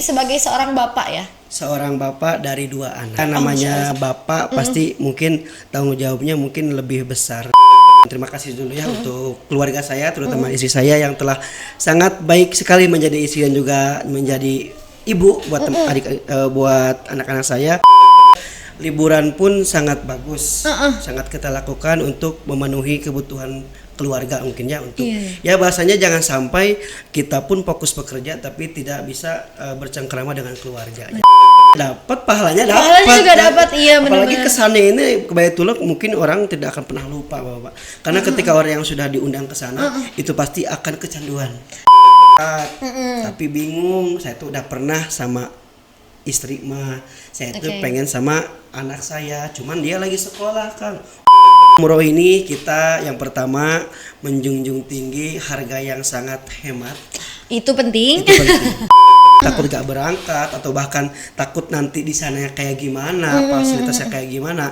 sebagai seorang bapak ya? Seorang bapak dari 2 anak. Namanya bapak pasti mungkin tanggung jawabnya mungkin lebih besar. Terima kasih dulu ya untuk keluarga saya, terutama istri saya yang telah sangat baik sekali menjadi istri dan juga menjadi ibu buat buat anak-anak saya. Liburan pun sangat bagus, sangat kita lakukan untuk memenuhi kebutuhan keluarga mungkin ya, untuk ya bahasanya jangan sampai kita pun fokus bekerja tapi tidak bisa bercengkrama dengan keluarga. Dapat pahalanya juga dapat, iya benar. Apalagi kesannya ini kebayatullah mungkin orang tidak akan pernah lupa Bapak. Karena ketika orang yang sudah diundang ke sana itu pasti akan kecanduan. Tapi bingung, saya tuh udah pernah sama istri mah, saya tuh pengen sama anak saya, cuman dia lagi sekolah Kang. Umroh ini kita yang pertama menjunjung tinggi harga yang sangat hemat. Itu penting. Takut gak berangkat atau bahkan takut nanti di sana kayak gimana, fasilitasnya kayak gimana.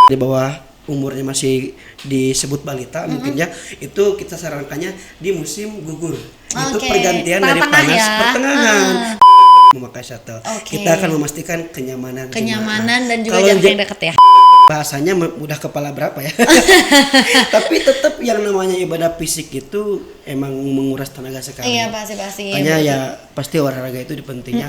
Di bawah umurnya masih disebut balita mungkin ya, itu kita sarankannya di musim gugur. Itu pergantian dari panas pertengahan. Memakai shuttle. Kita akan memastikan kenyamanan dan juga jarak yang dekat ya. Bahasanya udah kepala berapa ya. Tapi tetap yang namanya ibadah fisik itu emang menguras tenaga sekali. Iya pasti. Makanya ya pasti olahraga itu pentingnya.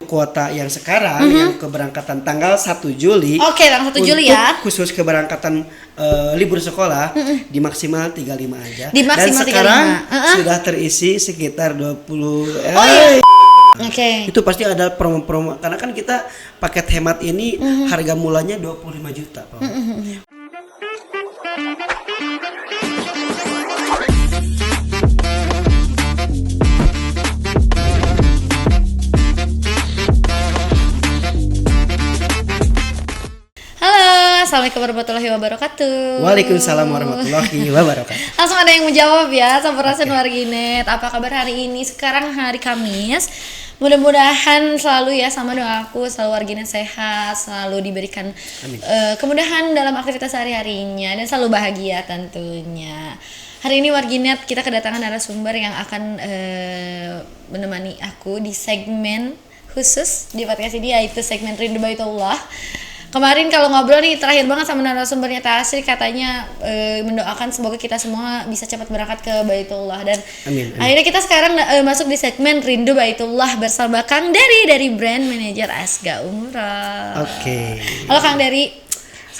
Kuota yang sekarang yang keberangkatan tanggal 1 Juli. Tanggal 1 Juli ya. Khusus keberangkatan libur sekolah di maksimal 35 aja. Dan sekarang sudah terisi sekitar 20. Itu pasti ada promo-promo karena kan kita paket hemat ini harga mulanya 25 juta Pak. Assalamualaikum warahmatullahi wabarakatuh. Waalaikumsalam warahmatullahi wabarakatuh. Langsung ada yang menjawab ya, Sampurasun Warginet. Apa kabar hari ini? Sekarang hari Kamis. Mudah-mudahan selalu ya, sama doaku selalu Warginet sehat, selalu diberikan kemudahan dalam aktivitas sehari-harinya dan selalu bahagia tentunya. Hari ini Warginet kita kedatangan narasumber yang akan menemani aku di segmen khusus di podcast ini, yaitu segmen Rindu Baitullah. Kemarin kalau ngobrol nih terakhir banget sama narasumbernya Tasri, katanya mendoakan semoga kita semua bisa cepat berangkat ke Baitullah dan amin. Akhirnya kita sekarang masuk di segmen Rindu Baitullah bersama Kang Dery dari Brand Manager Asga Umroh. Halo Kang Dery.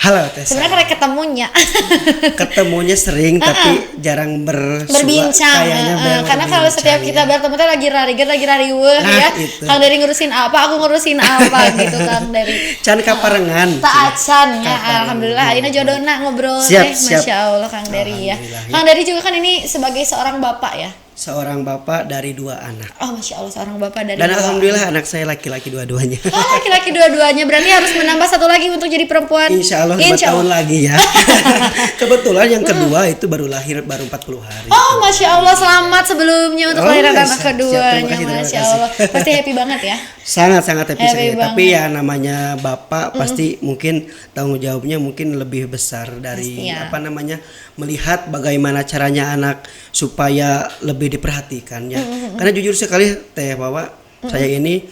Halo Tessa. Sebenarnya ketemunya sering tapi jarang berbincang. Karena kalau setiap kita bertemu tuh lagi rariweuh ya. Itu. Kang Dery ngurusin apa, aku ngurusin apa gitu Kang Dery. Can kaparengan. Tak acan ya. Alhamdulillah ayeuna jodohna ngobrol teh. Masya Allah Kang Dery ya. Kang Dery juga kan ini sebagai seorang bapak ya. Seorang bapak dari 2 anak. Oh Masya Allah, seorang bapak dari 2 anak. Dan alhamdulillah anak saya laki-laki dua-duanya. Oh laki-laki dua-duanya, berarti harus menambah 1 lagi untuk jadi perempuan. Insya Allah 5 tahun lagi ya. Kebetulan yang kedua itu baru lahir, baru 40 hari. Oh Masya Allah, selamat sebelumnya untuk kelahiran anak keduanya. Masya Allah, pasti happy banget ya. Sangat happy sekali. Tapi ya namanya bapak pasti mungkin tanggung jawabnya mungkin lebih besar dari melihat bagaimana caranya anak supaya lebih diperhatikan ya. Karena jujur sekali teh bahwa saya ini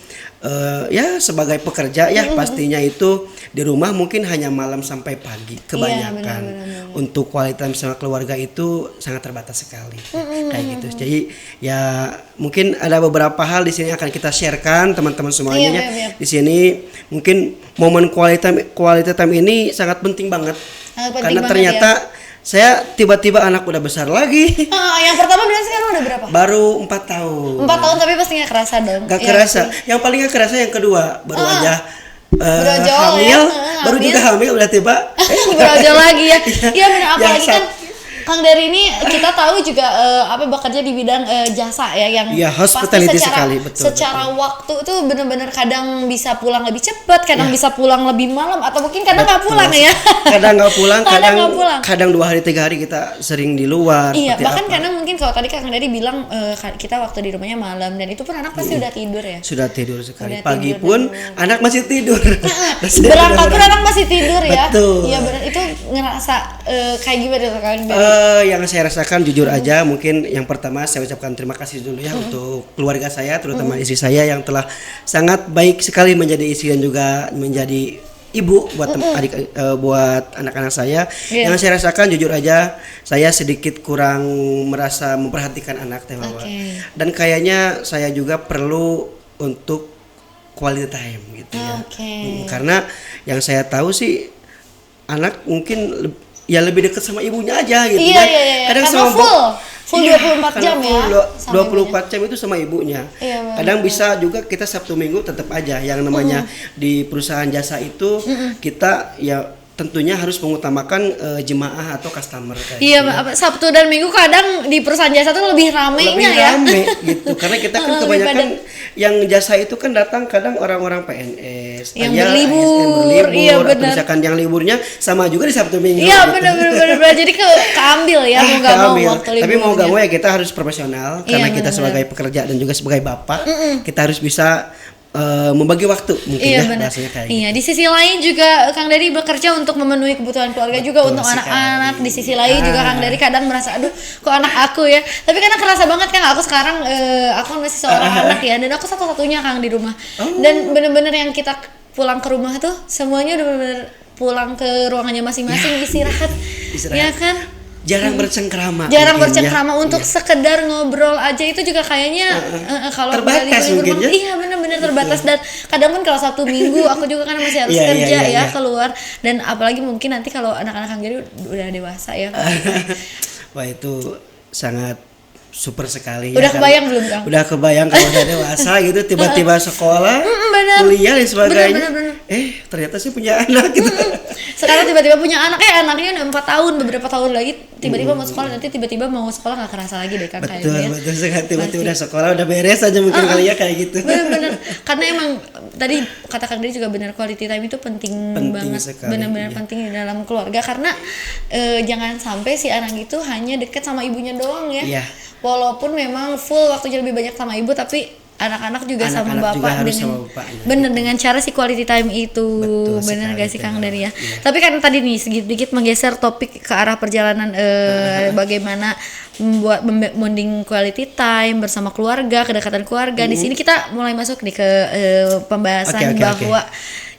ya sebagai pekerja ya pastinya itu di rumah mungkin hanya malam sampai pagi kebanyakan. Untuk kualitas sama keluarga itu sangat terbatas sekali. Kayak gitu. Jadi ya mungkin ada beberapa hal di sini akan kita sharekan teman-teman semuanya ya. Di sini mungkin momen quality time ini sangat penting banget. Karena ternyata saya tiba-tiba anak udah besar lagi. Yang pertama berarti sekarang udah berapa? Baru 4 tahun. 4 tahun tapi pasti gak kerasa dong. Gak kerasa. Yang paling gak kerasa yang kedua baru aja hamil, baru juga hamil udah tiba. Berojol lagi ya. Iya benar, apalagi kan Kang Dery ini kita tahu juga bekerja di bidang jasa ya, yang hospitality sekali, betul. Secara waktu itu benar-benar kadang bisa pulang lebih cepat, kadang bisa pulang lebih malam, atau mungkin kadang nggak pulang ya. Kadang nggak pulang, kadang 2 hari 3 hari kita sering di luar. Iya, bahkan kadang mungkin kalau tadi Kang Dery bilang kita waktu di rumahnya malam, dan itu pun anak pasti udah tidur ya. Sudah tidur sekali. Pagi pun anak masih tidur. Berangkat pun anak masih tidur ya. Iya benar, itu ngerasa kayak gimana tuh Kang Dery? Yang saya rasakan jujur aja, mungkin yang pertama saya ucapkan terima kasih dulu ya untuk keluarga saya, terutama istri saya yang telah sangat baik sekali menjadi istri dan juga menjadi ibu buat buat anak-anak saya. Yang saya rasakan jujur aja, saya sedikit kurang merasa memperhatikan anak teh bahwa. Dan kayaknya saya juga perlu untuk quality time gitu ya. Karena yang saya tahu sih anak mungkin ya lebih dekat sama ibunya aja gitu kan. Kadang sama full 24 jam ya. 24 jam itu sama ibunya. Kadang bisa juga kita Sabtu Minggu tetap aja yang namanya di perusahaan jasa itu kita ya tentunya harus mengutamakan jemaah atau customer kayak Sabtu dan Minggu kadang di perusahaan jasa tuh lebih ramenya ya. Rame gitu. Karena kita kan kebanyakan yang jasa itu kan datang kadang orang-orang PNS, yang berlibur. Atau misalkan yang liburnya sama juga di Sabtu Minggu. Iya gitu. benar. Jadi keambil ya mau nggak mau waktu liburnya. Tapi mau nggak mau ya kita harus profesional karena kita sebagai pekerja dan juga sebagai bapak kita harus bisa membagi waktu mungkin bahasanya kayak gitu. Di sisi lain juga Kang Dery bekerja untuk memenuhi kebutuhan keluarga juga untuk anak-anak. Di sisi lain juga Kang Dery kadang merasa aduh kok anak aku ya. Tapi karena kerasa banget kan aku sekarang aku masih seorang anak ya dan aku satu-satunya Kang di rumah. Dan bener-bener yang kita pulang ke rumah tuh semuanya udah bener-bener pulang ke ruangannya masing-masing istirahat. Ya kan? Jarang bercengkrama untuk sekedar ngobrol aja itu juga kayaknya kalau terbatas mungkin ya. Iya benar-benar terbatas dan kadang pun kalau Sabtu Minggu aku juga kan masih harus kerja keluar dan apalagi mungkin nanti kalau anak-anak Kang Dery udah dewasa ya. Wah itu sangat super sekali. Udah kebayang belum Kang? Udah kebayang kalau udah dewasa gitu tiba-tiba sekolah, kuliah dan sebagainya. Bener. Ternyata sih punya anak gitu. Sekarang tiba-tiba punya anak anaknya udah 4 tahun, beberapa tahun lagi tiba-tiba mau sekolah, nanti tiba-tiba mau sekolah nggak kerasa lagi deh Kang kayaknya. Betul sekali, tiba-tiba udah sekolah udah beres aja mungkin kali ya kayak gitu. Bener. Karena emang tadi kata Kang Dery juga benar, quality time itu penting banget, benar-benar penting di dalam keluarga karena jangan sampai si anak itu hanya deket sama ibunya doang ya. Walaupun memang full waktunya lebih banyak sama ibu tapi anak-anak juga sama bapak dengan cara si quality time itu. Bener gak sih Kang Dery ya? Tapi kan tadi nih sedikit menggeser topik ke arah perjalanan bagaimana membuat bonding quality time bersama keluarga, kedekatan keluarga. Di sini kita mulai masuk nih ke pembahasan bahwa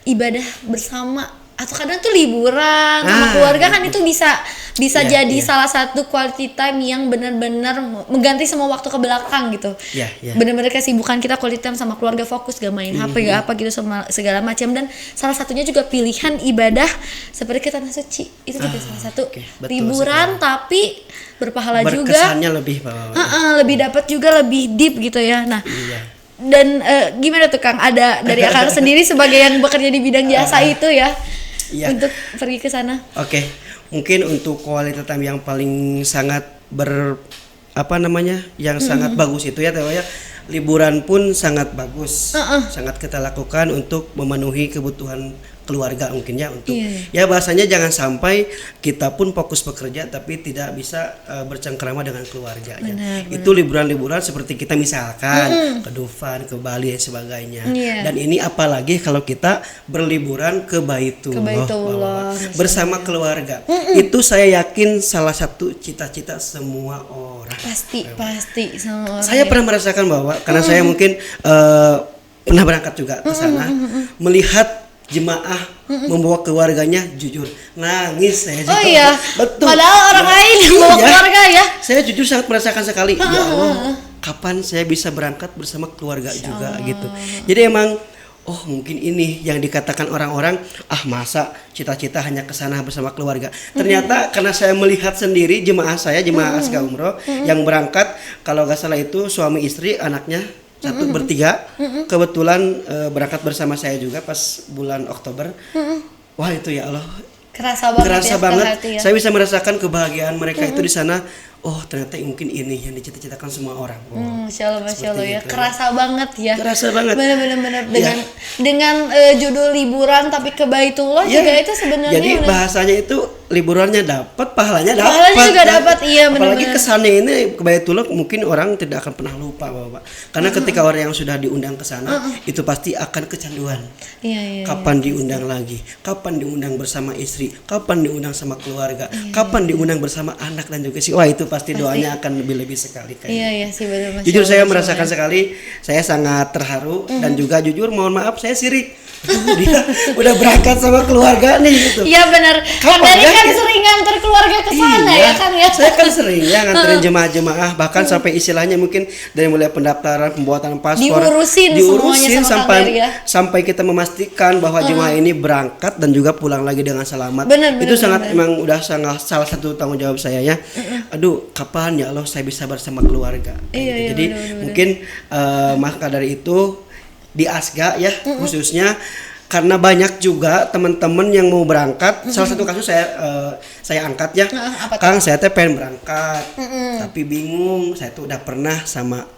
ibadah bersama atau kadang tuh liburan sama keluarga kan itu bisa jadi salah satu quality time yang benar-benar mengganti semua waktu ke belakang gitu. Benar-benar kesibukan kita quality time sama keluarga, fokus gak main HP gak apa gitu sama segala macam dan salah satunya juga pilihan ibadah seperti ke tanah suci itu juga salah satu liburan tapi berpahala juga. Berkesannya lebih dapat juga lebih deep gitu ya. Nah dan gimana tuh Kang, ada dari Kang sendiri sebagai yang bekerja di bidang jasa itu ya untuk pergi ke sana. Mungkin untuk quality time yang paling sangat sangat bagus itu ya liburan pun sangat bagus, sangat kita lakukan untuk memenuhi kebutuhan keluarga mungkin ya untuk ya bahasanya jangan sampai kita pun fokus bekerja tapi tidak bisa bercengkrama dengan keluarganya. Itu liburan-liburan seperti kita misalkan ke Dufan, ke Bali dan sebagainya. Dan ini apalagi kalau kita berliburan ke Baitullah bersama keluarga. Itu saya yakin salah satu cita-cita semua orang. Pasti semua orang. Saya pernah merasakan bahwa karena saya mungkin pernah berangkat juga ke sana melihat jemaah membawa keluarganya, jujur nangis saya juga. Betul. Padahal orang lain yang bawa keluarga ya. Saya jujur sangat merasakan sekali. Ya Allah, kapan saya bisa berangkat bersama keluarga juga gitu. Jadi emang mungkin ini yang dikatakan orang-orang masa cita-cita hanya ke sana bersama keluarga. Ternyata karena saya melihat sendiri jemaah Asga Umroh yang berangkat kalau gak salah itu suami istri anaknya satu bertiga kebetulan berangkat bersama saya juga pas bulan Oktober. Wah itu ya Allah kerasa banget. Saya bisa merasakan kebahagiaan mereka itu di sana. Ternyata mungkin ini yang dicita-citakan semua orang. Masya Allah ya. Kerasa banget ya. Benar-benar dengan judul liburan tapi ke Baitullah juga itu sebenarnya jadi bahasanya itu liburannya dapat, pahalanya dapat. Pahalanya juga dapat, iya benar. Apalagi kesannya ini ke Baitullah mungkin orang tidak akan pernah lupa, Bapak. Karena ketika orang yang sudah diundang ke sana itu pasti akan kecanduan. Iya. Kapan diundang lagi? Kapan diundang bersama istri? Kapan diundang sama keluarga? Kapan diundang bersama anak dan juga wah itu pasti doanya akan lebih-lebih sekali kayaknya. Iya sih benar. Jujur saya merasakan sekali, saya sangat terharu dan juga jujur mohon maaf saya sirik. Dia udah berangkat sama keluarga nih gitu. Iya benar. Kang Dani kan sering nganter keluarga ke sana ya kan ya. Saya kan sering ya nganterin jemaah-jemaah bahkan sampai istilahnya mungkin dari mulai pendaftaran, pembuatan paspor, diurusin semuanya sama Kang Dani ya. Sampai kita memastikan bahwa jemaah ini berangkat dan juga pulang lagi dengan selamat. Itu sangat emang udah sangat salah satu tanggung jawab saya ya. Aduh, kapan ya Allah saya bisa bersama keluarga. Iya, jadi mungkin maka dari itu di Asga ya khususnya karena banyak juga teman-teman yang mau berangkat. Salah satu kasus saya angkat ya. Kang saya teh pengen berangkat tapi bingung, saya tuh udah pernah sama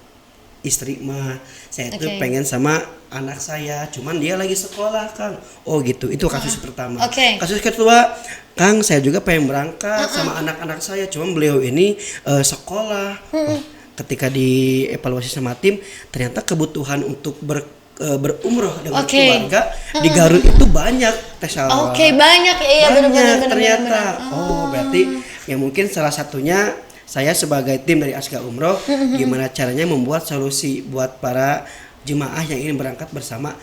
istri mah, saya tuh pengen sama anak saya cuman dia lagi sekolah Kang. Oh gitu, itu kasus pertama. Kasus kedua, Kang saya juga pengen berangkat sama anak-anak saya cuman beliau ini sekolah. Ketika dievaluasi sama tim ternyata kebutuhan untuk berumroh dengan keluarga di Garut itu banyak banyak ya benar ternyata. Berarti ya mungkin salah satunya saya sebagai tim dari Asga Umroh gimana caranya membuat solusi buat para jemaah yang ingin berangkat bersama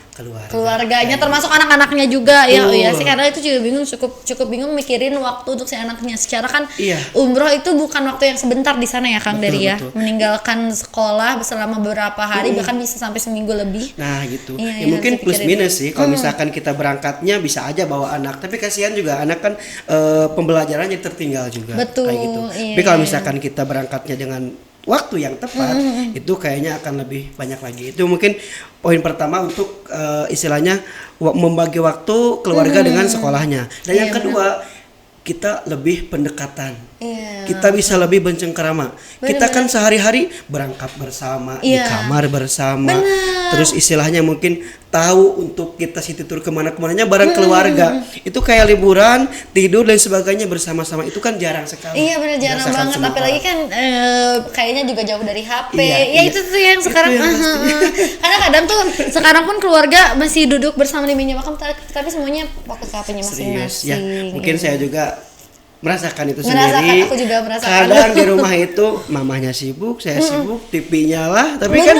keluarganya termasuk anak-anaknya juga ya. Ya sih karena itu juga bingung, cukup bingung mikirin waktu untuk si anaknya. Secara kan umroh itu bukan waktu yang sebentar di sana ya Kang Dari ya. Meninggalkan sekolah selama beberapa hari bahkan bisa sampai seminggu lebih. Nah gitu. Ya mungkin plus minus sih kalau misalkan kita berangkatnya bisa aja bawa anak, tapi kasihan juga anak kan pembelajarannya tertinggal juga. Betul. Kayak gitu. Tapi kalau misalkan kita berangkatnya dengan waktu yang tepat itu kayaknya akan lebih banyak lagi. Itu mungkin poin pertama untuk istilahnya membagi waktu keluarga dengan sekolahnya. Dan yang kedua kita lebih pendekatan. Kita bisa lebih bercengkerama. Kita kan sehari-hari berangkat bersama, di kamar bersama. Terus istilahnya mungkin tahu untuk kita city tour kemana-kemananya bareng keluarga. Itu kayak liburan, tidur dan sebagainya bersama-sama. Itu kan jarang sekali. Iya benar, jarang banget. Apalagi kan kayaknya juga jauh dari HP. Itu tuh yang sekarang. Karena kadang tuh sekarang pun keluarga masih duduk bersama di meja makan, tapi semuanya fokus ke HP-nya masing-masing. Ya, mungkin saya juga merasakan itu sendiri. Aku juga merasakan. Kadang di rumah itu mamahnya sibuk, saya sibuk, TV nyala, tapi kan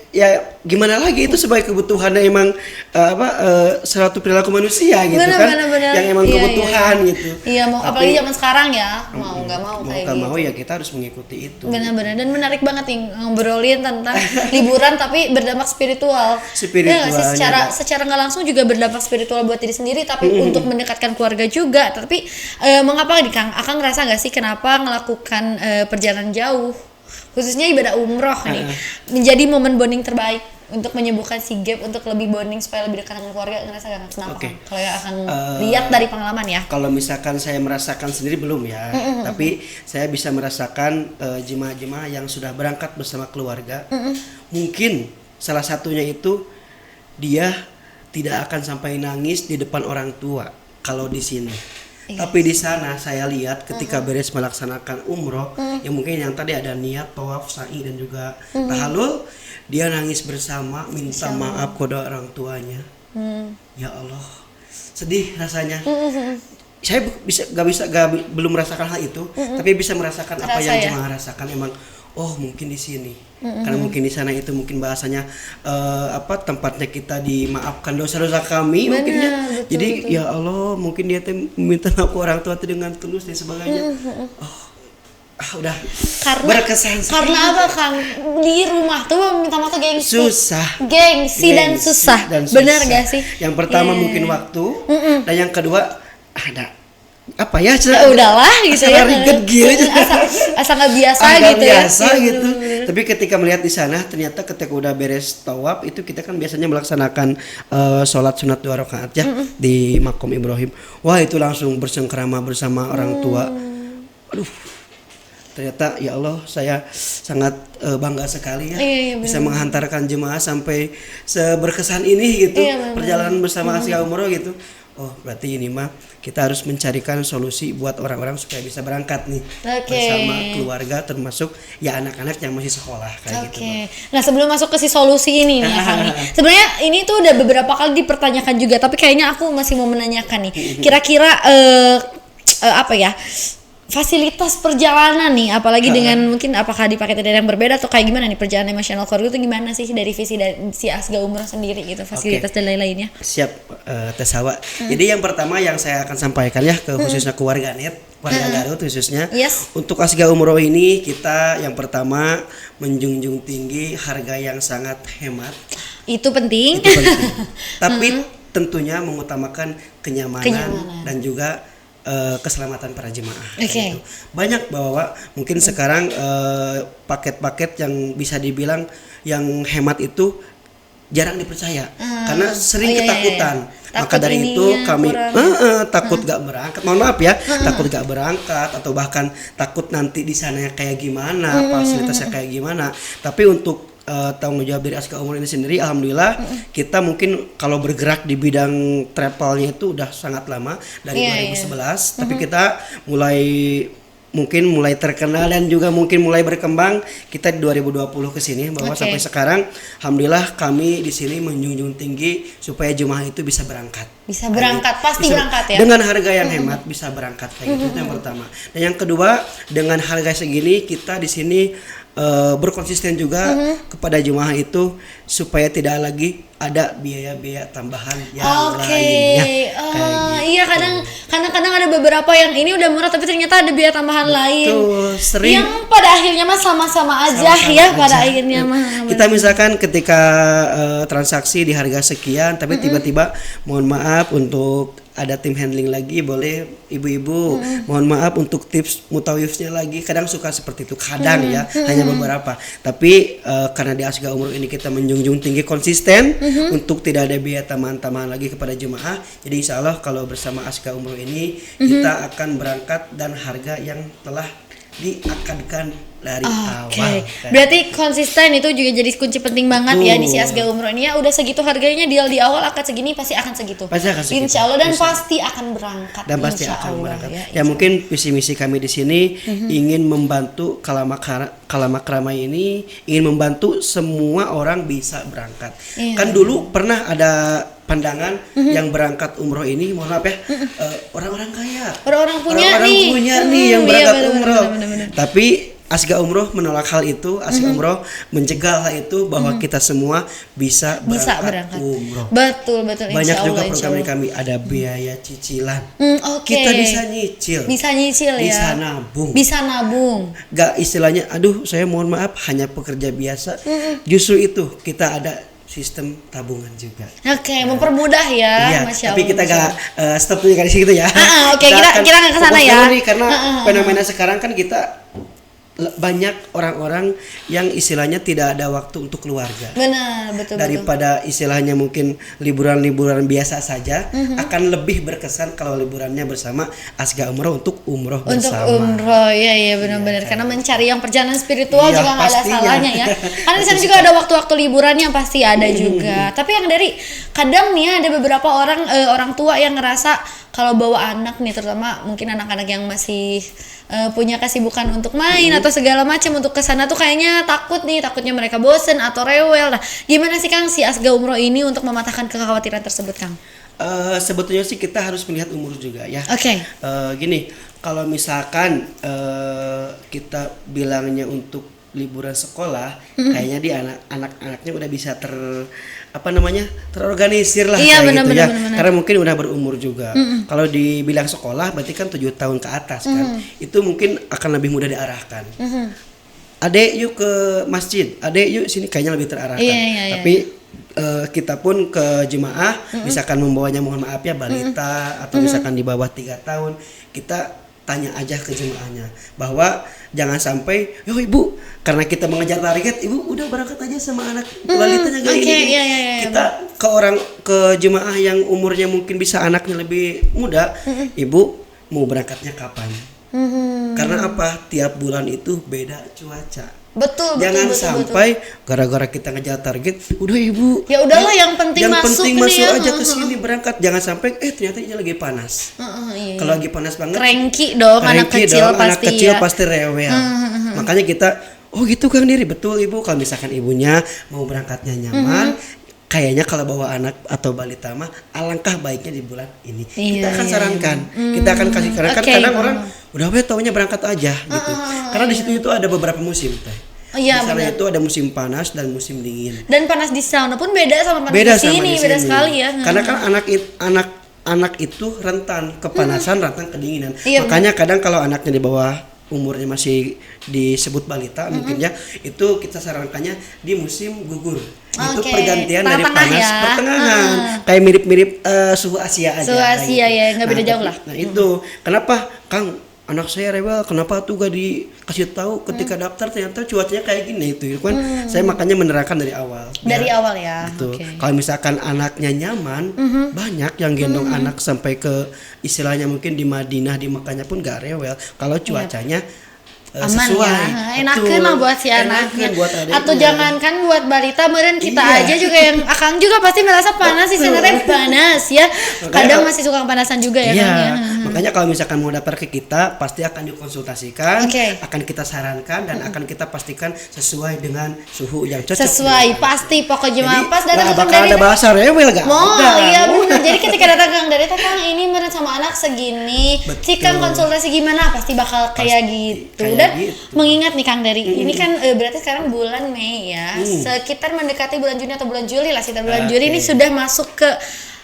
ya gimana lagi itu sebagai kebutuhannya emang suatu perilaku manusia gitu kan. Yang emang kebutuhan gitu. Iya, apalagi zaman sekarang ya, mau nggak mau kayak gitu. Mau ya kita harus mengikuti itu. Benar-benar, dan menarik banget nih ngobrolin tentang liburan tapi berdampak spiritual. Ya, secara nggak langsung juga berdampak spiritual buat diri sendiri, tapi untuk mendekatkan keluarga juga. Tapi mengapa nih Kang? Akang ngerasa nggak sih kenapa melakukan perjalanan jauh, khususnya ibadah umroh nih, menjadi momen bonding terbaik untuk menyembuhkan si gap, untuk lebih bonding supaya lebih dekat dengan keluarga? Ngerasa gak kenapa? Kalau yang akan lihat dari pengalaman ya. Kalau misalkan saya merasakan sendiri belum ya, tapi saya bisa merasakan jemaah-jemaah yang sudah berangkat bersama keluarga. Mungkin salah satunya itu dia tidak akan sampai nangis di depan orang tua kalau di sini. Tapi di sana saya lihat ketika beres melaksanakan umroh, yang mungkin yang tadi ada niat tawaf, sa'i dan juga tahallul, dia nangis bersama minta maaf kepada orang tuanya. Ya Allah, sedih rasanya. Saya belum merasakan hal itu, tapi bisa merasakan apa yang jemaah rasakan. Emang mungkin di sini, karena mungkin di sana itu mungkin bahasanya tempatnya kita dimaafkan dosa-dosa kami mungkinnya. Jadi ya Allah, mungkin dia meminta maaf ke orang tua itu dengan tulus dan sebagainya. Udah berkesan sekali. Karena apa Kang? Di rumah tuh minta maaf tuh gengsi dan susah. Benar gak sih? Yang pertama mungkin waktu, dan yang kedua ada apa ya? Udahlah gitu ya. Asal nggak biasa gitu ya. Gitu. Tapi ketika melihat di sana, ternyata ketika udah beres tawaf itu kita kan biasanya melaksanakan sholat sunat 2 rakaat ya di Makom Ibrahim. Wah itu langsung bersengkrama bersama orang tua. Aduh, ternyata ya Allah saya sangat bangga sekali ya bisa menghantarkan jemaah sampai seberkesan ini gitu, perjalanan bersama Asga Umroh gitu. oh berarti ini mah kita harus mencarikan solusi buat orang-orang supaya bisa berangkat nih bersama keluarga, termasuk ya anak-anak yang masih sekolah kayak gitu. Nah sebelum masuk ke si solusi ini nih ya Kang nih, sebenarnya ini tuh udah beberapa kali dipertanyakan juga, tapi kayaknya aku masih mau menanyakan nih, kira-kira apa ya, fasilitas perjalanan nih, apalagi dengan mungkin apakah di paket yang berbeda atau kayak gimana nih perjalanan emosional keluarga itu gimana sih dari visi dari si Asga Umroh sendiri gitu, fasilitas dan lain-lainnya. Siap, Teh Hawa. Jadi yang pertama yang saya akan sampaikan ya ke khususnya ke warga Garut khususnya. Untuk Asga Umroh ini kita yang pertama menjunjung tinggi harga yang sangat hemat. Itu penting. Tapi tentunya mengutamakan kenyamanan dan juga keselamatan para jemaah. Gitu. Banyak bahwa mungkin sekarang paket-paket yang bisa dibilang yang hemat itu jarang dipercaya karena sering ketakutan. Maka dari itu kami takut gak berangkat. Mohon maaf ya, takut gak berangkat atau bahkan takut nanti di sana kayak gimana, fasilitasnya kayak gimana. Tapi untuk tanggung jawab dari Asga Umroh ini sendiri, alhamdulillah kita mungkin kalau bergerak di bidang travelnya itu udah sangat lama dari 2011, tapi kita mulai terkenal dan juga mungkin mulai berkembang kita di 2020 ke sini bahwa sampai sekarang alhamdulillah kami di sini menjunjung tinggi supaya jemaah itu bisa berangkat. Pasti berangkat ya. Dengan harga yang hemat bisa berangkat kayak gitu, itu yang pertama. Dan yang kedua, dengan harga segini kita di sini berkonsisten juga kepada jemaah itu supaya tidak lagi ada biaya-biaya tambahan yang lainnya. Iya, kadang-kadang ada beberapa yang ini udah murah tapi ternyata ada biaya tambahan lain. Sering. Yang pada akhirnya mah sama-sama aja pada akhirnya mah. Kita misalkan ketika transaksi di harga sekian tapi tiba-tiba mohon maaf untuk ada tim handling lagi, boleh ibu-ibu mohon maaf untuk tips mutawifnya lagi, kadang suka seperti itu kadang ya, hanya beberapa. Tapi karena di Asga Umroh ini kita menjunjung tinggi konsisten untuk tidak ada biaya tambahan-tambahan lagi kepada jemaah, jadi insya Allah kalau bersama Asga Umroh ini kita akan berangkat dan harga yang telah diakadkan dari awal. Berarti konsisten itu juga jadi kunci penting banget ya di si Asga Umroh ini ya. Udah segitu harganya, deal di awal akan segini, pasti akan segitu. Insya Allah, dan pasti akan berangkat. Ya mungkin visi misi kami di sini ingin membantu Kalamakrama ini, ingin membantu semua orang bisa berangkat. Kan dulu pernah ada pandangan yang berangkat umroh ini, mohon maaf ya, orang-orang kaya, orang punya nih yang berangkat umroh. Tapi Asga Umroh menolak hal itu. Asga Umroh mencegah hal itu bahwa kita semua bisa berangkat umroh. Betul. Banyak juga program dari kami, ada biaya cicilan. Kita bisa nyicil ya. Bisa nabung. Gak istilahnya, aduh saya mohon maaf hanya pekerja biasa. Justru itu kita ada sistem tabungan juga. Mempermudah ya. Masya Allah. Tapi kita gak stop dulu di situ ya. Kita gak kesana ya. Karena fenomena sekarang kan kita banyak orang-orang yang istilahnya tidak ada waktu untuk keluarga. Betul. Daripada istilahnya mungkin liburan-liburan biasa saja, akan lebih berkesan kalau liburannya bersama Asga Umroh untuk umroh bersama. Untuk umroh, iya benar-benar. Karena mencari yang perjalanan spiritual juga nggak ada salahnya ya. Karena di sana juga ada waktu-waktu liburan yang pasti ada juga. Tapi yang dari kadang nih ada beberapa orang tua yang ngerasa kalau bawa anak nih, terutama mungkin anak-anak yang masih punya kesibukan untuk main atau segala macam untuk kesana tuh kayaknya takutnya mereka bosen atau rewel. Nah, gimana sih Kang si Asga Umroh ini untuk mematahkan kekhawatiran tersebut, Kang? Sebetulnya sih kita harus melihat umur juga ya. Gini, kalau misalkan kita bilangnya untuk liburan sekolah, kayaknya di anak-anaknya udah bisa terorganisir lah bener. Karena mungkin udah berumur juga. Kalau dibilang sekolah berarti kan 7 tahun ke atas kan. Itu mungkin akan lebih mudah diarahkan. Adek yuk ke masjid, adek yuk sini, kayaknya lebih terarahkan. Tapi kita pun ke jemaah misalkan membawanya mohon maaf ya balita atau misalkan di bawah 3 tahun, kita tanya aja ke jemaahnya bahwa jangan sampai yo ibu karena kita mengejar target, ibu udah berangkat aja sama anak balitanya gini. Kita ke jemaah yang umurnya mungkin bisa anaknya lebih muda, ibu mau berangkatnya kapan? Karena apa? Tiap bulan itu beda cuaca. Betul, Jangan betul, sampai gara-gara kita ngejar target, udah ibu. Ya udahlah, yang penting masuk aja ke sini berangkat. Jangan sampai ternyata ini lagi panas. Iya. Kalau lagi panas banget, cranky dong, anak kecil pasti rewel. Makanya kita, oh gitu Kang Diri, betul ibu. Kalau misalkan ibunya mau berangkatnya nyaman, kayaknya kalau bawa anak atau balita mah alangkah baiknya di bulan ini. Kita akan sarankan, kita akan kasih, karena kan kadang orang udah taunya berangkat aja gitu. Karena di situ itu ada beberapa musim teh. Iya, di sana benar. itu ada musim panas dan musim dingin. Dan panas di sana pun beda sama panas di sini, beda sekali ya. Karena kan anak itu rentan kepanasan, rentan kedinginan. Iya, makanya kadang kalau anaknya di bawah umurnya masih disebut balita, mungkin ya itu kita sarankannya di musim gugur. Itu pergantian dari panas pertengahan, kayak mirip-mirip suhu Asia aja. Suhu Asia ya, nggak beda jauh lah. Nah itu kenapa Kang, anak saya rewel, kenapa tuh gak dikasih tahu ketika daftar ternyata cuacanya kayak gini itu kan. Saya makanya menerangkan dari awal. Dari awal ya. Gitu. Kalau misalkan anaknya nyaman, banyak yang gendong anak sampai ke istilahnya mungkin di Madinah, di Mekahnya pun gak rewel. Kalau cuacanya aman sesuai, ya, enakan lah buat si anaknya. Atau jangankan buat balita, meren kita aja juga yang akang juga pasti merasa panas sih, sebenarnya panas ya. Kadang masih suka kepanasan juga ya, Kang ya. Makanya kalau misalkan mau daftar ke kita pasti akan dikonsultasikan, akan kita sarankan dan akan kita pastikan sesuai dengan suhu yang cocok. Sesuai pasti pokoknya mah pas datang Kang Dari. Ada bahasa rewel gak? Iya benar. Jadi ketika datang Kang Dari, Kang ini meren sama anak segini, Kang konsultasi gimana, pasti bakal kayak gitu. Dan mengingat nih Kang Dari, ini kan berarti sekarang bulan Mei ya, sekitar mendekati bulan Juni atau bulan Juli lah, sekitar bulan Juli ini sudah masuk ke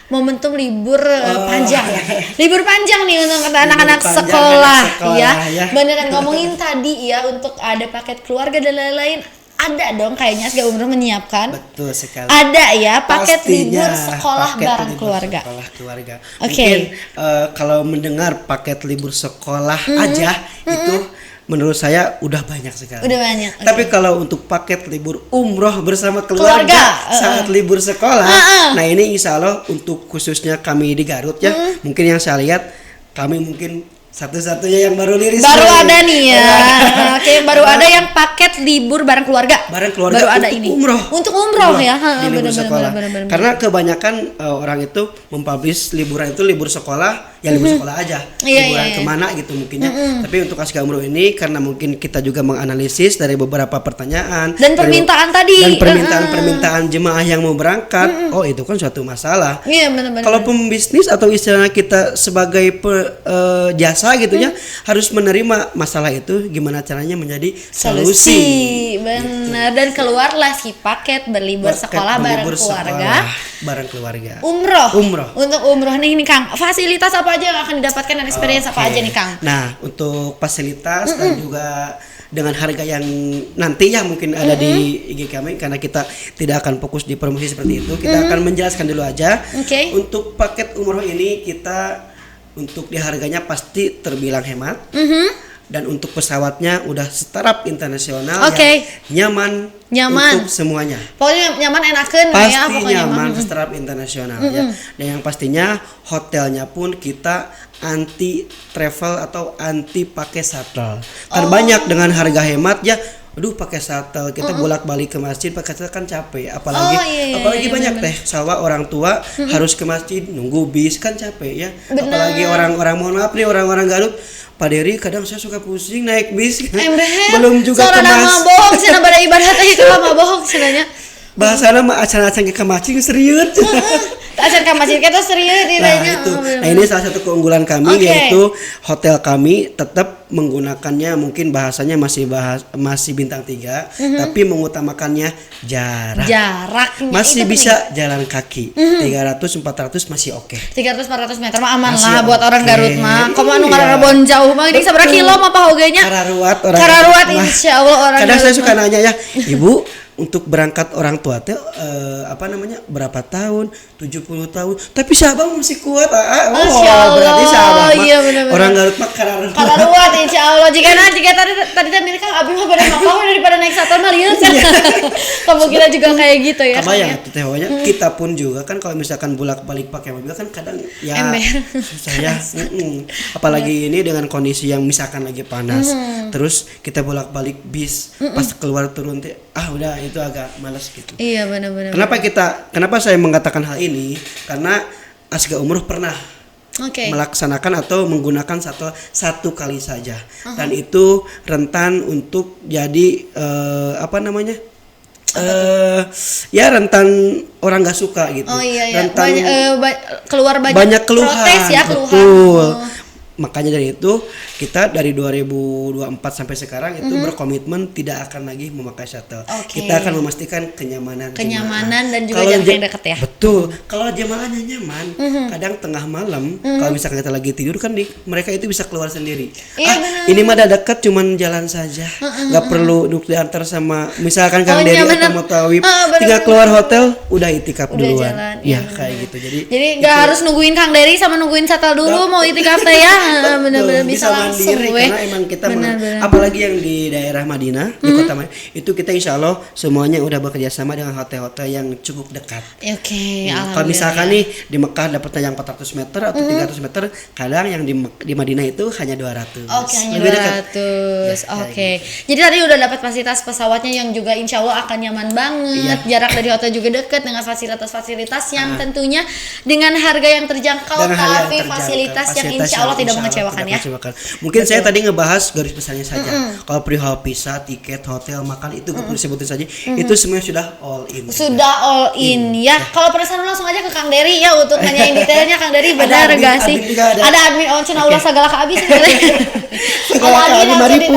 momentum libur panjang ya. Libur panjang nih untuk anak-anak sekolah ya. Beneran ngomongin tadi ya, untuk ada paket keluarga dan lain-lain. Ada dong kayaknya Asga Umroh menyiapkan. Betul sekali. Ada ya paket libur sekolah bareng keluarga. Mungkin kalau mendengar paket libur sekolah aja itu menurut saya udah banyak sekali. Udah banyak. Tapi kalau untuk paket libur umroh bersama keluarga saat libur sekolah, nah ini insya Allah untuk khususnya kami di Garut ya, mungkin yang saya lihat kami mungkin satu-satunya yang baru liris. Baru ada nih ya. Oke, baru ada yang paket libur bareng keluarga. Bareng keluarga baru ada untuk ini. Umroh. Untuk umroh ya. Di libur sekolah. Karena kebanyakan orang itu mempublish liburan itu libur sekolah, ya libur sekolah aja. Liburan kemana gitu mungkinnya. Tapi untuk Asga Umroh ini karena mungkin kita juga menganalisis dari beberapa pertanyaan dan permintaan tadi. Dan permintaan jemaah yang mau berangkat. Oh, itu kan suatu masalah. Iya, benar-benar. Kalau pembisnis atau istilahnya kita sebagai jasa gitu ya, harus menerima masalah itu gimana caranya menjadi solusi. Benar. Dan keluarlah si paket berlibur sekolah bareng keluarga. Umroh. Untuk umroh nih Kang, fasilitas apa aja yang akan didapatkan dan experience apa aja nih Kang? Nah, untuk fasilitas dan juga dengan harga yang nanti ya mungkin ada di IG kami, karena kita tidak akan fokus di promosi seperti itu. Kita akan menjelaskan dulu aja. Untuk paket umroh ini kita untuk di harganya pasti terbilang hemat, dan untuk pesawatnya udah startup internasional yang nyaman untuk semuanya. Pokoknya nyaman, enakan pasti ya, pokoknya nyaman startup internasional ya. Dan yang pastinya hotelnya pun kita anti travel atau anti pakai shuttle. Kan banyak dengan harga hemat ya. Aduh, pakai shuttle kita bolak-balik ke masjid, pakai shuttle kan capek, apalagi banyak teh sawah orang tua harus ke masjid nunggu bis kan capek ya. Apalagi orang-orang, mohon maaf nih, orang-orang Garut, Pak Dery, kadang saya suka pusing naik bis belum juga ke masjid. Cenah pada ibadah teh kalau mabok cenanya. Bahasana mah acan-acan ke masjid serius. Acan ke masjid kita serius ditanya. Nah, ini salah satu keunggulan kami, yaitu hotel kami tetap menggunakannya mungkin bahasanya masih bintang 3, tapi mengutamakannya jarak. Masih bisa jalan kaki. 300-400 masih oke. 300-400 meter mah aman lah buat orang Garut mah. Komo anu ngarabon jauh mah di sabaraha kilo mah pahogenya. Kararuat insyaallah orang. Kadang saya suka nanya ya, Ibu, untuk berangkat orang tua teh apa namanya berapa tahun 70 tahun tapi sahabat masih kuat berarti sahabat iya, orang Garut mah kararuat insya Allah jika tadi milik Kang Abi mah pada makawa daripada naik shuttle mah lihat kemungkinan juga kayak gitu ya kebayang tuh tehnya kita pun juga kan kalau misalkan bolak-balik pakai mobil kan kadang ya susah ya apalagi ini dengan kondisi yang misalkan lagi panas terus kita bolak-balik bis pas keluar turun teh udah itu agak malas gitu. Iya benar. Kenapa saya mengatakan hal ini? Karena Asga Umroh pernah melaksanakan atau menggunakan satu kali saja dan itu rentan untuk jadi apa namanya? Ya rentan orang nggak suka gitu. Rentan keluar banyak keluhan. Protes ya keluhan. Betul. Makanya dari itu kita dari 2024 sampai sekarang itu berkomitmen tidak akan lagi memakai shuttle. Kita akan memastikan kenyamanan dan juga jarak yang dekat ya. Betul. Kalau jemaahnya nyaman, kadang tengah malam kalau misalkan kita lagi tidur kan mereka itu bisa keluar sendiri. Ini mah udah dekat cuman jalan saja. Nggak perlu diantar sama misalkan Kang Dery atau Mutawib. Tinggal keluar hotel udah itikaf duluan. Ya kayak gitu. Jadi nggak harus nungguin Kang Dery sama nungguin shuttle dulu mau itikaf teh ya. Benar-benar bisa langsung karena emang kita apalagi yang di daerah Madinah di kota Madinah itu kita insya Allah semuanya udah bekerja sama dengan hotel-hotel yang cukup dekat. Kalau misalkan nih di Mekah dapatnya yang 400 meter atau 300 meter kadang yang di Madinah itu hanya 200. Hanya 200. Jadi tadi udah dapat fasilitas pesawatnya yang juga insya Allah akan nyaman banget. Jarak dari hotel juga dekat dengan fasilitas-fasilitas yang tentunya dengan harga yang terjangkau tapi fasilitas yang insya Allah tidak mengecewakan ya. Mungkin saya tadi ngebahas garis besarnya saja. Kalau perihal visa, tiket, hotel, makan itu gue sebutin saja. Itu semuanya sudah all in. Ya. Kalau penasaran langsung aja ke Kang Dery ya untuk nanyain detailnya Kang Dery benar gak sih? Ada admin cenah ulah segala ka abis sebenarnya. Ada admin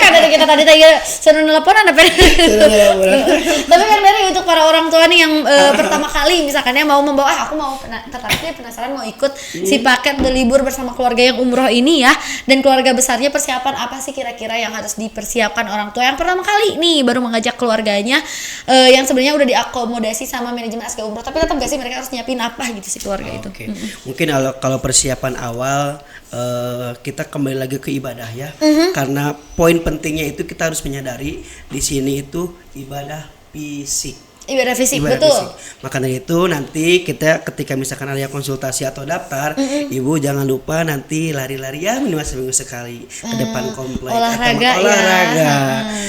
Kang Dery kita tadi seru nelpon ada Tapi Kang Dery untuk para orang tua nih yang pertama kali misalkan ya mau membawa aku mau tertarik penasaran mau ikut si paket berlibur bersama keluarga yang umroh ini ya dan keluarga besarnya persiapan apa sih kira-kira yang harus dipersiapkan orang tua yang pertama kali nih baru mengajak keluarganya yang sebenarnya udah diakomodasi sama manajemen Asga Umroh tapi tetap gak sih mereka harus nyiapin apa gitu si keluarga itu. Mungkin kalau persiapan awal kita kembali lagi ke ibadah ya karena poin pentingnya itu kita harus menyadari di sini itu ibadah fisik. Ibadah fisik. Maka dari itu nanti kita ketika misalkan ada konsultasi atau daftar, ibu jangan lupa nanti lari-lari ya minimal seminggu sekali ke depan komplek olahraga.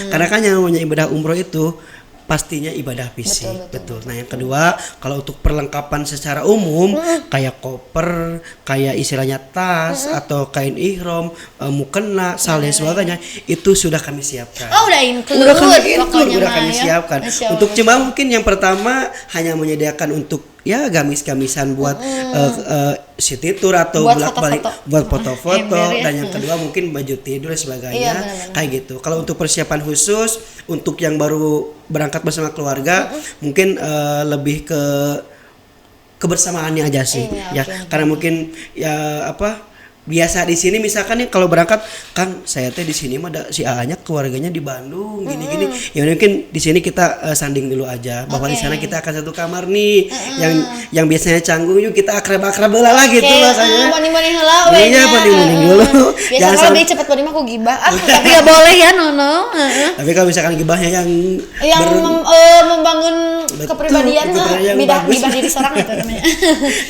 Karena kan yang namanya ibadah umroh itu pastinya ibadah fisik. Betul. Nah yang kedua kalau untuk perlengkapan secara umum kayak koper, kayak istilahnya tas atau kain ihram, mukena, sal dan sebagainya itu sudah kami siapkan. Udah kami siapkan. Untuk jemaah mungkin yang pertama hanya menyediakan untuk ya gamis-gamisan buat city tour atau bolak-balik buat foto-foto dan yang kedua mungkin baju tidur dan sebagainya kayak gitu. Kalau untuk persiapan khusus untuk yang baru berangkat bersama keluarga mungkin lebih ke kebersamaannya aja sih karena mungkin ya biasa di sini misalkan nih kalau berangkat Kang saya teh di sini mah ada si A-nya keluarganya di Bandung gini-gini ya mungkin di sini kita sanding dulu aja bahwa di sana kita akan satu kamar nih yang biasanya canggung yuk kita akrab-akrab lah gitu rasanya banding-banding heula banding-banding dulu biasanya kalau lebih cepat banding mah aku gibah tapi gak boleh ya Nono tapi kalau misalkan gibahnya yang membangun kepribadian gibah diri seorang itu namanya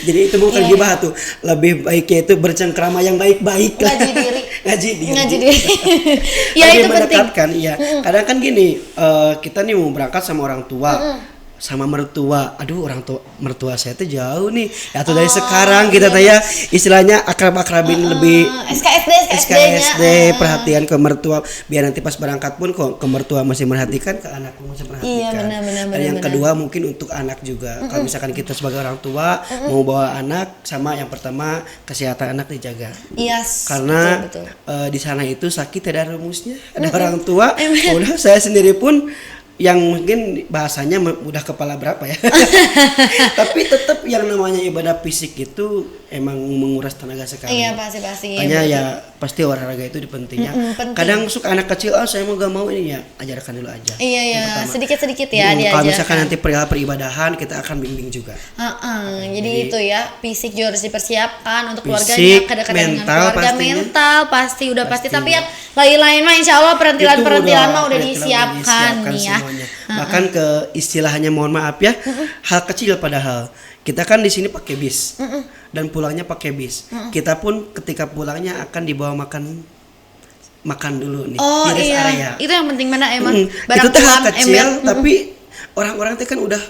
jadi itu bukan gibah tuh lebih baiknya itu bercengkrama yang baik-baik ngaji diri ya itu penting kan kadang kan gini kita nih mau berangkat sama orang tua sama mertua mertua saya tuh jauh nih atau dari sekarang kita tanya istilahnya akrab-akrabin lebih SKSD perhatian ke mertua biar nanti pas berangkat pun kok ke mertua masih merhatikan ke anak pun masih perhatikan benar, yang kedua mungkin untuk anak juga kalau misalkan kita sebagai orang tua mau bawa anak sama yang pertama kesehatan anak dijaga karena betul. Di sana itu sakit ada rumusnya ada orang tua udah saya sendiri pun yang mungkin bahasanya udah kepala berapa ya. Tapi tetap yang namanya ibadah fisik itu emang menguras tenaga sekali. Iya pasti. Makanya ya pasti olahraga itu pentingnya. Penting. Kadang suka anak kecil, saya mau gak mau ini ya, ajarkan dulu aja. Iya sedikit ya dia. Kalau misalkan nanti perihal peribadahan kita akan bimbing juga. Jadi itu ya fisik juga harus dipersiapkan untuk keluarganya, fisik, kedekatan dengan mental keluarga, pastinya. mental pasti udah pasti. Tapi yang lain-lain mah insya Allah perintilan mah udah disiapkan nih ya. Bahkan ke istilahnya mohon maaf ya, hal kecil padahal kita kan di sini pakai bis dan pulangnya pakai bis. Kita pun ketika pulangnya akan dibawa makan dulu nih di rest area. Itu yang penting mana emang. Itu teh hal kecil tapi orang-orang teh kan udah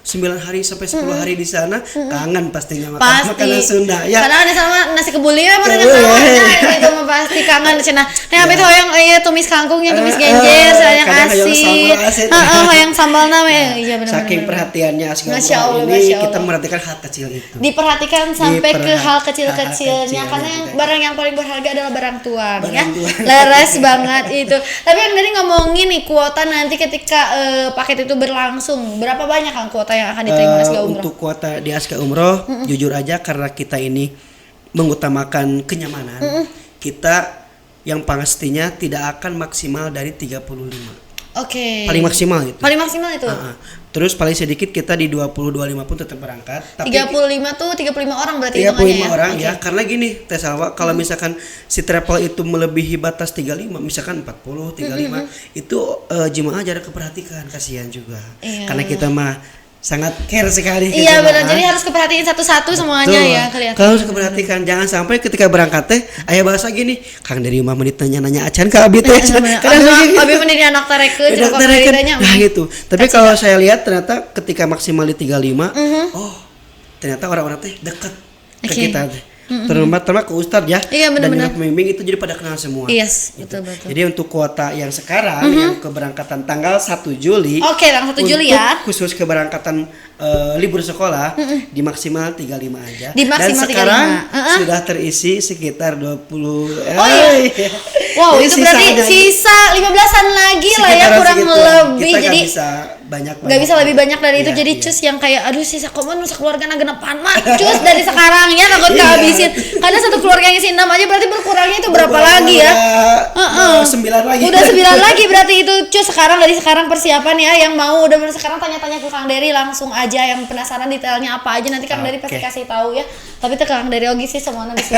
9 hari sampai 10 hari di sana kangen pastinya makanan Sunda ya. Karena ada sama nasi kebuli ya mana itu mah pasti kangen di sana. Nah, tapi hoyong tumis kangkung yang tumis genjer, sayang asin. Hoyong sambalna iya benar. Saking perhatiannya Asga ini kita memperhatikan hal kecil itu. Diperhatikan sampai ke hal kecil-kecilnya karena yang barang yang paling berharga adalah barang tuang ya. Leres banget itu. Tapi yang tadi ngomongin nih kuota nanti ketika paket itu berlangsung, berapa banyak kan kuota yang akan diterima Asga Umroh? Untuk kuota di Asga Umroh jujur aja karena kita ini mengutamakan kenyamanan, kita yang pastinya tidak akan maksimal dari 35. Oke. Paling maksimal itu. Paling maksimal itu. Terus paling sedikit kita di 20-25 pun tetap berangkat. Tapi 35 tuh 35 orang berarti 35 orang ya. Karena gini, Teh Salwa, kalau misalkan si travel itu melebihi batas 35, misalkan 40, 35, itu jemaah jarak keperhatikan, kasihan juga. Karena kita mah sangat care sekali. Iya benar, jadi harus keperhatiin satu-satu semuanya ya kelihatan. Kalau harus keperhatikan, jangan sampai ketika berangkat teh aya bahasa gini, Kang dari 5 menit nanya acan ke abi teh. Abi menit anak tarekeun jeung kok nah gitu. Tapi kalau saya lihat ternyata ketika maksimal di 35, ternyata orang-orang teh dekat ke kita teh. Terutama ke Ustadz ya. Iya, dan juga pembimbing itu jadi pada kenal semua. Yes, gitu. betul. Jadi untuk kuota yang sekarang yang keberangkatan tanggal 1 Juli. Oke, tanggal 1 Juli ya. Khusus keberangkatan libur sekolah di maksimal 35 aja. Di maksimal dan sekarang sudah terisi sekitar 20. Wow, itu berarti sisa 15-an lagi lah ya kurang lebih. Kita jadi nggak bisa lebih banyak dari itu. Jadi cus yang kayak aduh sisa koman nusa keluarga genepan mah cus dari sekarang ya takut kehabisin. Karena satu keluarga yang isi 6 aja berarti berkurangnya itu berapa lagi ya? 9 lagi. Udah 9 lagi berarti itu cus dari sekarang persiapan ya yang mau udah sekarang tanya-tanya ke Kang Dery langsung aja yang penasaran detailnya apa aja nanti Kang Dery pasti kasih tahu ya. Tapi ke Kang Dery ogi sih semuanya bisa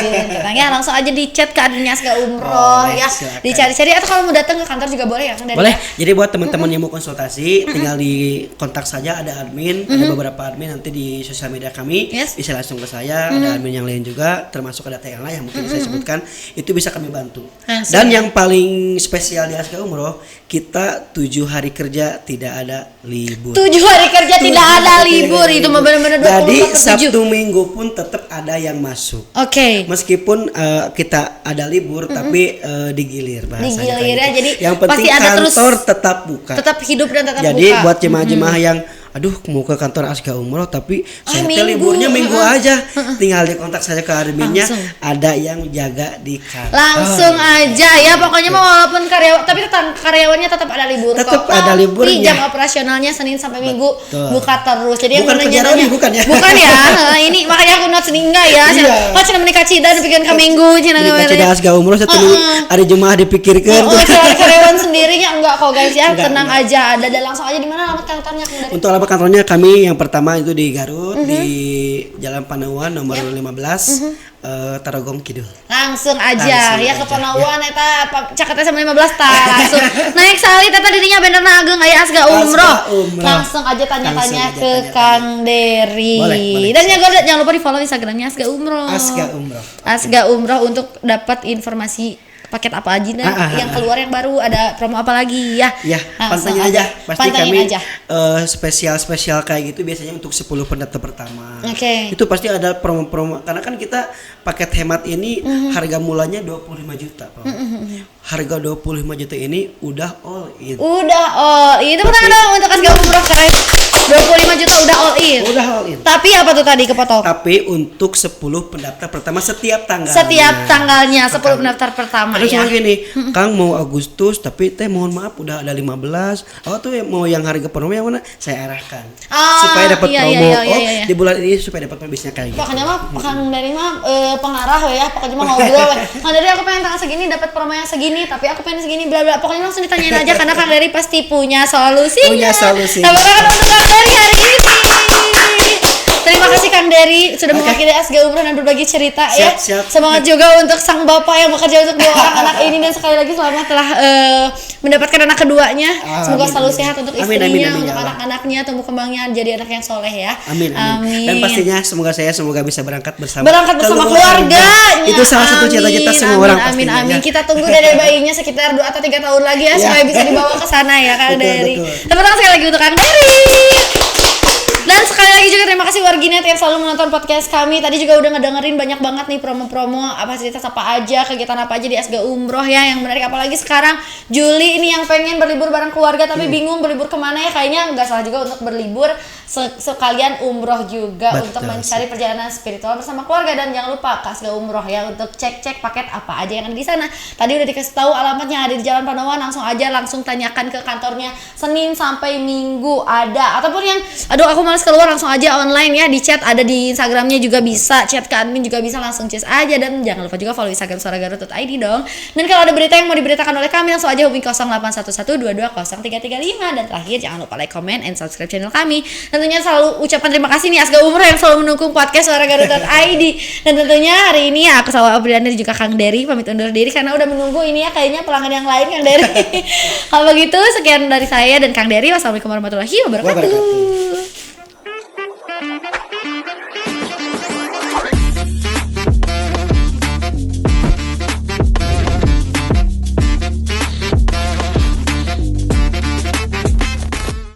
ya langsung aja di chat ke adminnya Asga Umroh ya. Dicari-cari atau kalau mau datang ke kantor juga boleh ya Kang Dery. Boleh. Jadi buat teman-teman yang mau konsultasi tinggal di kontak saja, ada admin, ada beberapa admin nanti di sosial media kami, bisa langsung ke saya, ada admin yang lain juga, termasuk ada TLA yang mungkin saya sebutkan, itu bisa kami bantu. Dan yang paling spesial di Asga Umroh, kita 7 hari kerja tidak ada libur. 7 hari kerja tidak ada libur, itu mah benar-benar 20. Jadi Sabtu Minggu pun tetap ada yang masuk. Oke. Meskipun kita ada libur, tapi digilir bahasanya. Digilir ya, jadi yang penting pasti ada kantor tetap buka. Tetap hidup dan tetap jadi, buka. Buat jemaah-jemaah yang aduh mau ke kantor Asga Umroh tapi saya liburnya minggu aja, tinggal dikontak saja ke adminnya, ada yang jaga di kantor. Langsung aja ya, pokoknya mau walaupun tapi karyawannya tetap ada libur. Tetap ada liburnya. Tapi jam operasionalnya Senin sampai Minggu buka terus. Jadi bukan yang nanya bukan ya? Bukan ya. Ini makanya aku not Senin enggak ya. Pas cina menikah cida dipikirkan ke Minggu cina menikah cida Asga Umroh setelah hari Jumat dipikirkan. Karyawan sendirinya enggak kok guys ya, tenang aja. Ada langsung aja di mana alamat kantornya Untuk alamat kantornya kami yang pertama itu di Garut, di Jalan Panauan nomor 15, Tarogong Kidul. Langsung aja ya ke Panauan eta caketnya sama 15 langsung naik sali eta dirinya bener ageng aya Asga Umroh. Langsung aja tanya-tanya ke Kang Dery. Dan jangan lupa di-follow Instagramnya Asga Umroh. Asga Umroh untuk dapat informasi paket apa aja yang keluar yang baru, ada promo apa lagi ya. Ya, pantengin aja. Pasti kami spesial kayak gitu biasanya untuk 10 pendaftar pertama. Itu pasti ada promo-promo karena kan kita paket hemat ini harga mulanya 25 juta, Pak. Harga 25 juta ini udah all in. Itu benar dong untuk Asga Umroh keren. 25 juta udah all in. Udah all in. Tapi apa tuh tadi kepotong? Tapi untuk 10 pendaftar pertama setiap tanggalnya. Setiap tanggalnya 10 pendaftar pertama ada ya. Ada gini, Kang mau Agustus tapi teh mohon maaf udah ada 15. Aku tuh mau yang harga promo yang mana? Saya arahkan. Supaya dapat promo. Iya. Di bulan ini supaya dapat bisnya kayak gitu. Pokoknya mah Kang Dari mah pengarah ya. Pokoknya mah ngobrol. Kang Dari aku pengen tanggal segini dapat promo yang segini, tapi aku pengen segini bla bla. Pokoknya langsung ditanyain aja karena Kang Dari pasti punya solusinya. Punya solusi. Tepuk tangan untuk Kang Dari hari ini. Terima kasih Kang Dery sudah mewakili SG Umroh dan berbagi cerita ya. Semangat juga untuk sang bapak yang bekerja untuk 2 orang anak ini, dan sekali lagi selamat telah mendapatkan anak keduanya. Semoga selalu sehat untuk istrinya, untuk anak-anaknya, tumbuh kembangnya jadi anak yang soleh ya. Amin. Dan pastinya semoga bisa berangkat bersama keluarga. Itu salah satu cita-cita semua orang pastinya. Amin. Kita tunggu dari bayinya sekitar 2 atau 3 tahun lagi ya supaya bisa dibawa ke sana ya Kang Dery. Terima kasih sekali lagi untuk Kang Dery. Dan sekali lagi juga terima kasih warginet yang selalu menonton podcast kami. Tadi juga udah ngedengerin banyak banget nih promo-promo fasilitas apa aja, kegiatan apa aja di SG Umroh ya yang menarik. Apalagi sekarang Juli ini yang pengen berlibur bareng keluarga tapi bingung berlibur kemana ya. Kayaknya nggak salah juga untuk berlibur sekalian umroh juga. Betul, untuk mencari perjalanan spiritual bersama keluarga. Dan jangan lupa ke SG Umroh ya untuk cek paket apa aja yang ada di sana. Tadi udah dikasih tahu alamatnya ada di Jalan Panawan. Langsung tanyakan ke kantornya Senin sampai Minggu ada. Ataupun yang aku males keluar langsung aja online ya, di chat ada di Instagramnya juga bisa, chat ke admin juga bisa, langsung chat aja. Dan jangan lupa juga follow Instagram suaragarut.id dong. Dan kalau ada berita yang mau diberitakan oleh kami langsung aja hubungi 0811220335. Dan terakhir jangan lupa like, comment, and subscribe channel kami. Tentunya selalu ucapan terima kasih nih SG Umroh yang selalu mendukung podcast suaragarut.id. Dan tentunya hari ini ya aku Salwa Apriani dan juga Kang Dery pamit undur diri karena udah menunggu ini ya kayaknya pelanggan yang lain Kang Dery. Kalau begitu sekian dari saya dan Kang Dery. Wassalamualaikum warahmatullahi wabarakatuh.